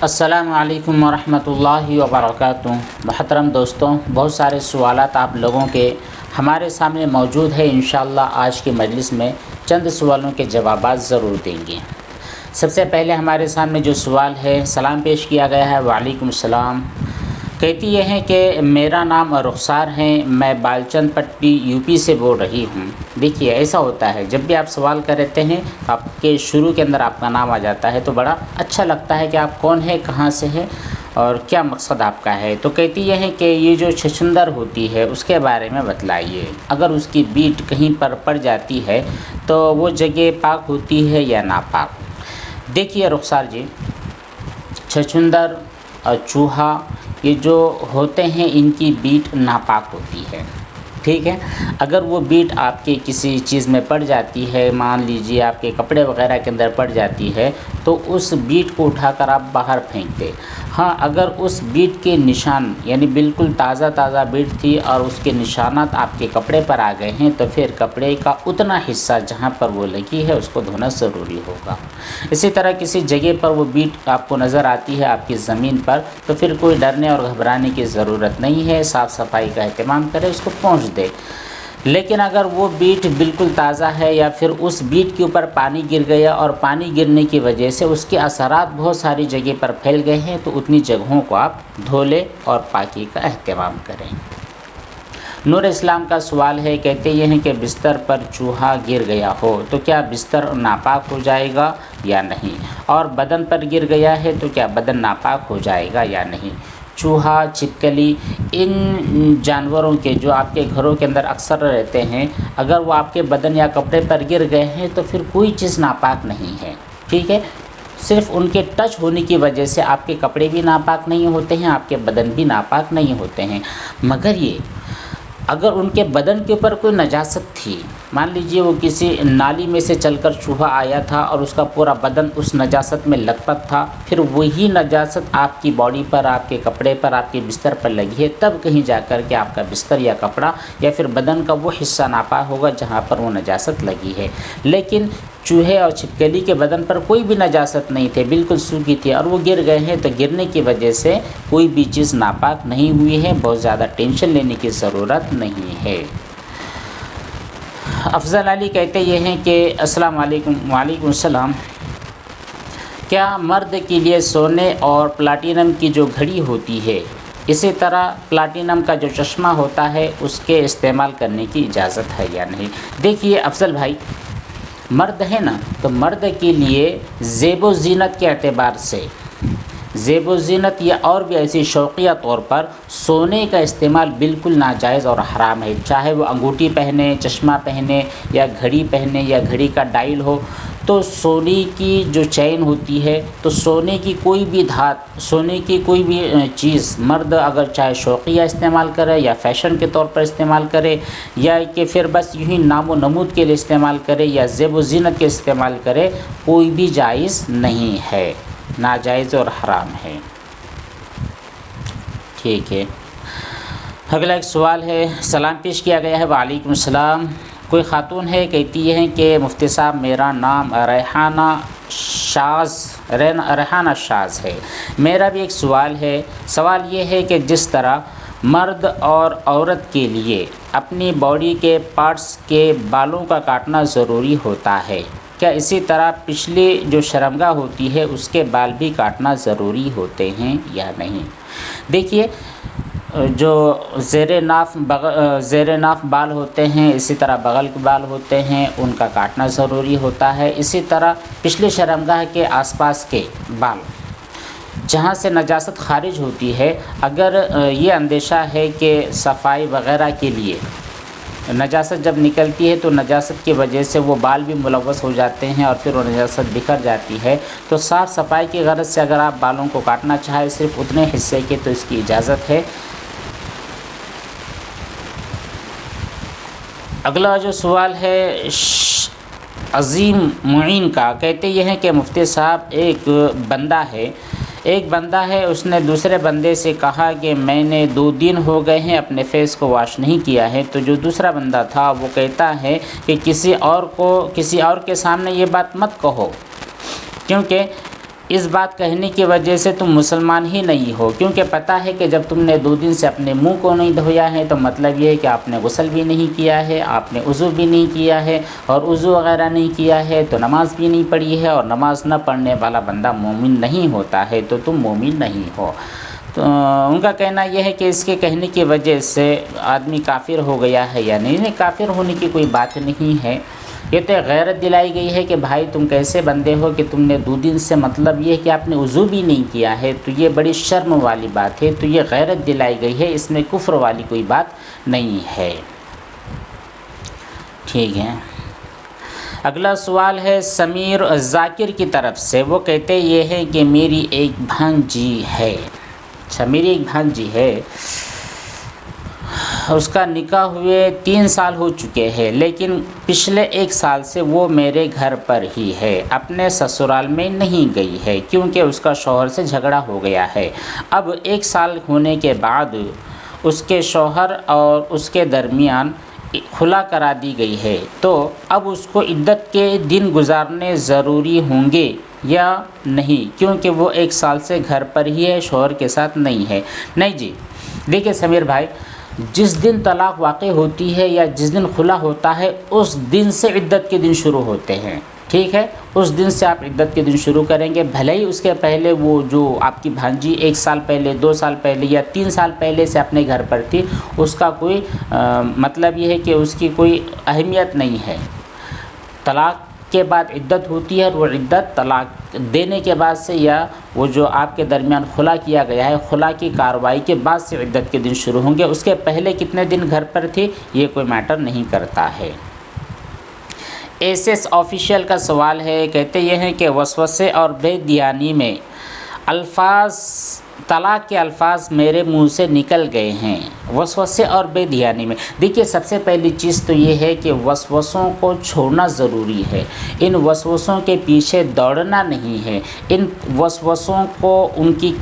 अस्सलामु अलैकुम वरहमतुल्लाहि वबरकातुहू। मोहतरम दोस्तों, बहुत सारे सवालात आप लोगों के हमारे सामने मौजूद है। इंशाअल्लाह आज की मजलिस में चंद सवालों के जवाबात ज़रूर देंगे। सबसे पहले हमारे सामने जो सवाल है, सलाम पेश किया गया है। वालेकुम सलाम। कहती यह है कि मेरा नाम रुखसार है, मैं बालचंद पट्टी यूपी से बोल रही हूँ। देखिए, ऐसा होता है जब भी आप सवाल करते हैं तो आपके शुरू के अंदर आपका नाम आ जाता है तो बड़ा अच्छा लगता है कि आप कौन है, कहाँ से है और क्या मकसद आपका है। तो कहती यह है कि ये जो छछूंदर होती है उसके बारे में बतलाइए। अगर उसकी बीट कहीं पर पड़ जाती है तो वो जगह पाक होती है या नापाक। देखिए रुखसार जी, छछूंदर और चूहा ये जो होते हैं इनकी बीट नापाक होती है, ठीक है। अगर वो बीट आपके किसी चीज़ में पड़ जाती है, मान लीजिए आपके कपड़े वगैरह के अंदर पड़ जाती है, तो उस बीट को उठाकर आप बाहर फेंक दें। हाँ, अगर उस बीट के निशान यानी बिल्कुल ताज़ा बीट थी और उसके निशानात आपके कपड़े पर आ गए हैं तो फिर कपड़े का उतना हिस्सा जहाँ पर वो लगी है उसको धोना ज़रूरी होगा। इसी तरह किसी जगह पर वो बीट आपको नज़र आती है आपकी ज़मीन पर, तो फिर कोई डरने और घबराने की ज़रूरत नहीं है। साफ़ सफाई का एहतमाम करें, उसको पोंछ दे। लेकिन अगर वो बीट बिल्कुल ताज़ा है या फिर उस बीट के ऊपर पानी गिर गया और पानी गिरने की वजह से उसके असरात बहुत सारी जगह पर फैल गए हैं, तो उतनी जगहों को आप धो लें और पाकी का एहतमाम करें। नूर इस्लाम का सवाल है, कहते ये हैं कि बिस्तर पर चूहा गिर गया हो तो क्या बिस्तर नापाक हो जाएगा या नहीं, और बदन पर गिर गया है तो क्या बदन नापाक हो जाएगा या नहीं। चूहा, छिपकली, इन जानवरों के जो आपके घरों के अंदर अक्सर रहते हैं, अगर वो आपके बदन या कपड़े पर गिर गए हैं तो फिर कोई चीज़ नापाक नहीं है, ठीक है। सिर्फ उनके टच होने की वजह से आपके कपड़े भी नापाक नहीं होते हैं, आपके बदन भी नापाक नहीं होते हैं। मगर ये अगर उनके बदन के ऊपर कोई नजासत थी, मान लीजिए वो किसी नाली में से चलकर चूहा आया था और उसका पूरा बदन उस नजासत में लथपथ था, फिर वही नजासत आपकी बॉडी पर, आपके कपड़े पर, आपके बिस्तर पर लगी है, तब कहीं जाकर के आपका बिस्तर या कपड़ा या फिर बदन का वो हिस्सा नापाक होगा जहाँ पर वो नजासत लगी है। लेकिन चूहे और छिपकली के बदन पर कोई भी नजासत नहीं थे, बिल्कुल सूखी थी और वो गिर गए हैं, तो गिरने की वजह से कोई भी चीज़ नापाक नहीं हुई है। बहुत ज़्यादा टेंशन लेने की ज़रूरत नहीं है। अफजल अली कहते ये हैं कि अस्सलाम वालेकुम। वालेकुम सलाम। क्या मर्द के लिए सोने और प्लाटिनम की जो घड़ी होती है, इसी तरह प्लाटिनम का जो चश्मा होता है उसके इस्तेमाल करने की इजाज़त है या नहीं। देखिए अफजल भाई, मर्द है ना, तो मर्द के लिए ज़ेबो ज़ीनत के एतबार से, ज़ेबो ज़ीनत या और भी ऐसी शौकिया तौर पर सोने का इस्तेमाल बिल्कुल नाजायज़ और हराम है। चाहे वो अंगूठी पहने, चश्मा पहने या घड़ी पहने या घड़ी का डायल हो, तो सोने की जो चैन होती है, तो सोने की कोई भी धात, सोने की कोई भी चीज़ मर्द अगर चाहे शौकिया इस्तेमाल करे या फ़ैशन के तौर पर इस्तेमाल करे या कि फिर बस यूँ ही नामो नमूद के लिए इस्तेमाल करे या ज़ेब व ज़ीनत के इस्तेमाल करे, कोई भी जायज़ नहीं है, नाजायज़ और हराम है, ठीक है। अगला एक सवाल है, सलाम पेश किया गया है। वालेकुम सलाम। कोई ख़ातून है, कहती हैं कि मुफ्ती साहब मेरा नाम रेहाना शाज़ है। मेरा भी एक सवाल है। सवाल ये है कि जिस तरह मर्द और औरत के लिए अपनी बॉडी के पार्ट्स के बालों का काटना ज़रूरी होता है, क्या इसी तरह पिछली जो शर्मगाह होती है उसके बाल भी काटना ज़रूरी होते हैं या नहीं। देखिए, जो ज़ेरे नाफ बाल होते हैं, इसी तरह बगल के बाल होते हैं, उनका काटना ज़रूरी होता है। इसी तरह पिछले शर्मगाह के आसपास के बाल जहाँ से नजासत खारिज होती है, अगर ये अंदेशा है कि सफाई वग़ैरह के लिए नजासत जब निकलती है तो नजासत की वजह से वो बाल भी मुलव्वस हो जाते हैं और फिर वो नजासत बिखर जाती है, तो साफ़ सफाई की गरज से अगर आप बालों को काटना चाहें सिर्फ उतने हिस्से के, तो इसकी इजाज़त है। अगला जो सवाल है अज़ीम मुईन का, कहते ये हैं कि मुफ्ती साहब एक बंदा है, उसने दूसरे बंदे से कहा कि मैंने 2 दिन हो गए हैं अपने फेस को वॉश नहीं किया है। तो जो दूसरा बंदा था वो कहता है कि किसी और के सामने ये बात मत कहो, क्योंकि इस बात कहने की वजह से तुम मुसलमान ही नहीं हो, क्योंकि पता है कि जब तुमने 2 दिन से अपने मुंह को नहीं धोया है तो मतलब ये है कि आपने गुस्ल भी नहीं किया है, आपने वज़ू भी नहीं किया है, और वज़ू वगैरह नहीं किया है तो नमाज़ भी नहीं पढ़ी है, और नमाज न पढ़ने वाला बंदा मोमिन नहीं होता है, तो तुम मोमिन नहीं हो। तो उनका कहना यह है कि इसके कहने की वजह से आदमी काफिर हो गया है या नहीं, काफिर होने की कोई बात नहीं है। ये तो गैरत दिलाई गई है कि भाई तुम कैसे बंदे हो कि तुमने 2 दिन से, मतलब ये है कि आपने वज़ू भी नहीं किया है, तो ये बड़ी शर्म वाली बात है, तो ये गैरत दिलाई गई है, इसमें कुफ्र वाली कोई बात नहीं है। ठीक है, अगला सवाल है समीर ज़ाकिर की तरफ से। वो कहते ये हैं कि मेरी एक भांजी है। अच्छा, मेरी एक भांजी है, उसका निकाह हुए 3 साल हो चुके हैं, लेकिन पिछले 1 साल से वो मेरे घर पर ही है, अपने ससुराल में नहीं गई है, क्योंकि उसका शौहर से झगड़ा हो गया है। अब 1 साल होने के बाद उसके शौहर और उसके दरमियान खुला करा दी गई है, तो अब उसको इद्दत के दिन गुजारने ज़रूरी होंगे या नहीं, क्योंकि वो 1 साल से घर पर ही है, शौहर के साथ नहीं है। नहीं जी, देखिए समीर भाई, जिस दिन तलाक़ वाक़ई होती है या जिस दिन खुला होता है उस दिन से इद्दत के दिन शुरू होते हैं। ठीक है, उस दिन से आप इद्दत के दिन शुरू करेंगे, भले ही उसके पहले वो जो आपकी भांजी 1 साल पहले, 2 साल पहले या 3 साल पहले से अपने घर पर थी, उसका कोई मतलब ये है कि उसकी कोई अहमियत नहीं है। तलाक़ के बाद इद्दत होती है, और वो इद्दत तलाक़ देने के बाद से या वो जो आपके दरमियान खुला किया गया है, खुला की कार्रवाई के बाद से इद्दत के दिन शुरू होंगे। उसके पहले कितने दिन घर पर थे ये कोई मैटर नहीं करता है। एसएस ऑफिशियल का सवाल है, कहते ये हैं कि वसवसे और बेदयानी में अल्फाज, तलाक़ के अल्फाज मेरे मुंह से निकल गए हैं वसवसे और बेदयानी में। देखिए, सबसे पहली चीज़ तो ये है कि वसवसों को छोड़ना ज़रूरी है, इन वसवसों के पीछे दौड़ना नहीं है, इन वसवसों को उनकी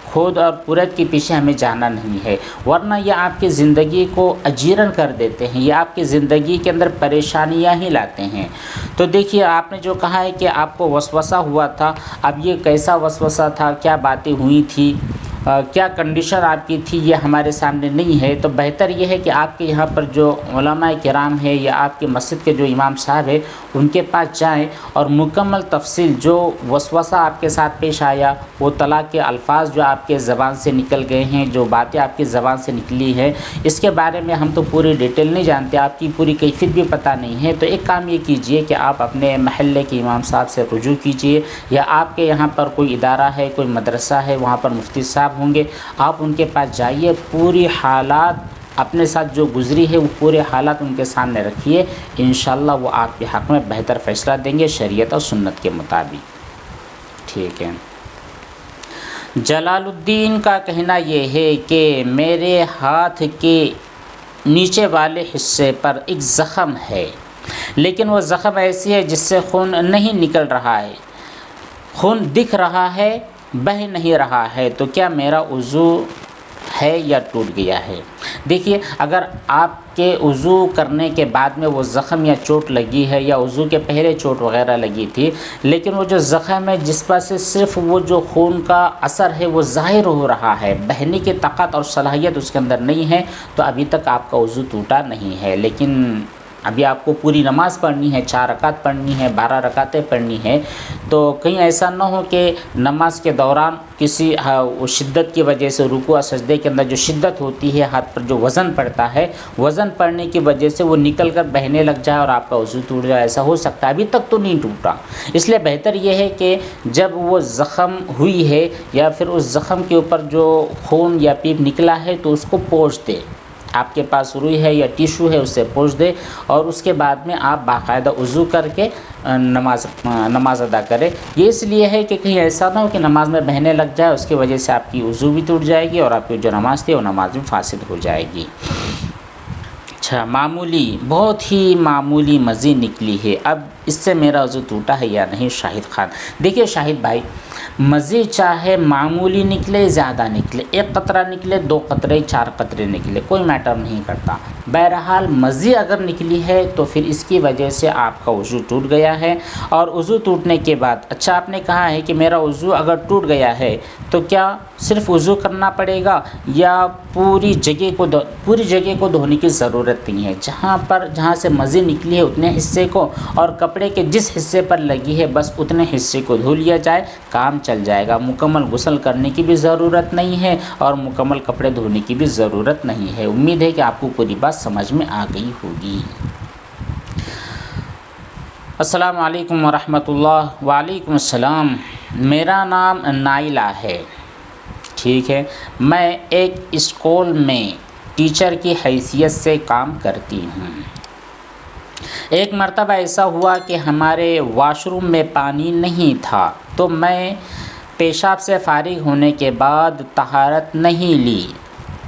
खोद और पुरत के पीछे हमें जाना नहीं है, वरना यह आपकी ज़िंदगी को अजीरन कर देते हैं, यह आपकी ज़िंदगी के अंदर परेशानियां ही लाते हैं। तो देखिए, आपने जो कहा है कि आपको वसवसा हुआ था, अब ये कैसा वसवसा था, क्या बातें हुई थी, क्या कंडीशन आपकी थी, ये हमारे सामने नहीं है। तो बेहतर ये है कि आपके यहाँ पर जो उलमाए किराम है या आपके मस्जिद के जो इमाम साहब है उनके पास जाएं और मुकम्मल तफसील जो वसवसा आपके साथ पेश आया, वो तलाक़ के अल्फाज जो आपके ज़बान से निकल गए हैं, जो बातें आपकी ज़बान से निकली है, इसके बारे में हम तो पूरी डिटेल नहीं जानते, आपकी पूरी कैफियत भी पता नहीं है। तो एक काम ये कीजिए कि आप अपने महल्ले के इमाम साहब से रुजू कीजिए, या आपके यहाँ पर कोई इदारा है, कोई मदरसा है, वहाँ पर मुफ्ती साहब होंगे, आप उनके पास जाइए, पूरी हालात अपने साथ जो गुज़री है वो पूरे हालात उनके सामने रखिए, इंशाअल्लाह वो आपके हक़ में बेहतर फ़ैसला देंगे शरीयत और सुन्नत के मुताबिक। ठीक है, जलालुद्दीन का कहना ये है कि मेरे हाथ के नीचे वाले हिस्से पर एक ज़ख़म है, लेकिन वो ज़ख़म ऐसी है जिससे खून नहीं निकल रहा है, खून दिख रहा है, बह नहीं रहा है, तो क्या मेरा वज़ू है या टूट गया है? देखिए, अगर आपके वज़ू करने के बाद में वो ज़ख़म या चोट लगी है, या वज़ू के पहले चोट वग़ैरह लगी थी, लेकिन वो जो ज़ख़म है जिस पर से सिर्फ़ वो जो खून का असर है वो ज़ाहिर हो रहा है, बहने की ताकत और सलाहियत उसके अंदर नहीं है, तो अभी तक आपका वज़ू टूटा नहीं है। लेकिन अभी आपको पूरी नमाज़ पढ़नी है, 4 रकात पढ़नी है, 12 रकातें पढ़नी है, तो कहीं ऐसा ना हो कि नमाज के दौरान किसी शिद्दत की वजह से, रुकू और सजदे के अंदर जो शिद्दत होती है, हाथ पर जो वज़न पड़ता है, वज़न पड़ने की वजह से वो निकल कर बहने लग जाए और आपका वज़ू टूट जाए, ऐसा हो सकता है। अभी तक तो नहीं टूटा, इसलिए बेहतर ये है कि जब वो ज़ख़म हुई है या फिर उस ज़ख़म के ऊपर जो खून या पीप निकला है तो उसको पोंछ दे, आपके पास रुई है या टिशू है उससे पोंछ दे, और उसके बाद में आप बाकायदा वज़ू करके नमाज अदा करें। ये इसलिए है कि कहीं ऐसा ना हो कि नमाज में बहने लग जाए, उसकी वजह से आपकी वज़ू भी टूट जाएगी और आपकी जो नमाज थी वो नमाज भी फासिद हो जाएगी। अच्छा, मामूली, बहुत ही मामूली मज़ी निकली है, अब इससे मेरा वज़ू टूटा है या नहीं? शाहिद खान। देखिए शाहिद भाई, मज़ी चाहे मामूली निकले ज़्यादा निकले, 1 कतरा निकले 2 कतरे 4 कतरे निकले, कोई मैटर नहीं करता। बहरहाल मज़ी अगर निकली है तो फिर इसकी वजह से आपका वज़ू टूट गया है। और वज़ू टूटने के बाद अच्छा आपने कहा है कि मेरा वज़ू अगर टूट गया है तो क्या सिर्फ़ वज़ू करना पड़ेगा या पूरी जगह को धोने की ज़रूरत नहीं है। जहाँ से मज़ी निकली है उतने हिस्से को और कपड़े के जिस हिस्से पर लगी है बस उतने हिस्से को धो लिया जाए, काम चल जाएगा। मुकम्मल गुस्ल करने की भी ज़रूरत नहीं है और मुकम्मल कपड़े धोने की भी ज़रूरत नहीं है। उम्मीद है कि आपको पूरी बात समझ में आ गई होगी। अस्सलामु अलैकुम वरहमतुल्लाह। वालेकुम अस्सलाम। मेरा नाम नाइला है, ठीक है। मैं एक स्कूल में टीचर की हैसियत से काम करती हूँ। एक मर्तबा ऐसा हुआ कि हमारे वॉशरूम में पानी नहीं था तो मैं पेशाब से फ़ारिग होने के बाद तहारत नहीं ली।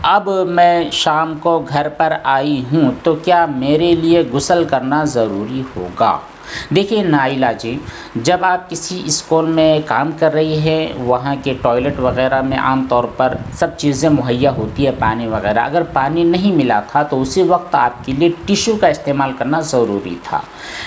अब मैं शाम को घर पर आई हूँ तो क्या मेरे लिए गुस्ल करना ज़रूरी होगा? देखिए नाइला जी, जब आप किसी स्कूल में काम कर रही हैं वहाँ के टॉयलेट वगैरह में आम तौर पर सब चीज़ें मुहैया होती है, पानी वगैरह। अगर पानी नहीं मिला था तो उसी वक्त आपके लिए टिश्यू का इस्तेमाल करना ज़रूरी था।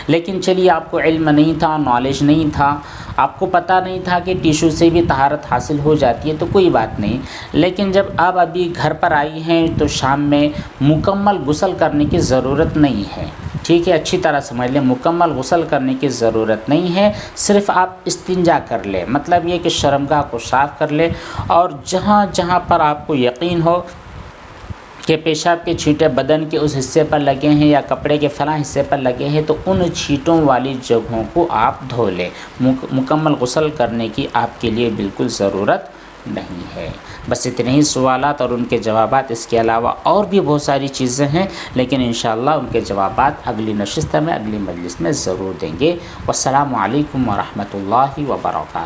लेकिन चलिए आपको इल्म नहीं था, नॉलेज नहीं था, आपको पता नहीं था कि टिश्यू से भी तहारत हासिल हो जाती है तो कोई बात नहीं। लेकिन जब आप अभी घर पर आई हैं तो शाम में मुकम्मल गुस्ल करने की ज़रूरत नहीं है, ठीक है। अच्छी तरह समझ लें, मुकम्मल गुस्ल करने की ज़रूरत नहीं है। सिर्फ़ आप इस्तिंजा कर लें, मतलब ये कि शर्मगाह को साफ़ कर लें और जहाँ पर आपको यकीन हो कि पेशाब के छींटे बदन के उस हिस्से पर लगे हैं या कपड़े के फ़लाँ हिस्से पर लगे हैं तो उन छींटों वाली जगहों को आप धो लें। मुकम्मल गुस्ल करने की आपके लिए बिल्कुल ज़रूरत नहीं है। बस इतने ही सवालात और उनके जवाबात, इसके अलावा और भी बहुत सारी चीज़ें हैं लेकिन इंशाअल्लाह उनके जवाबात अगली नशिस्त में, अगली मजलिस में ज़रूर देंगे। वस्सलामु अलैकुम वरहमतुल्लाहि वबरकातुहू।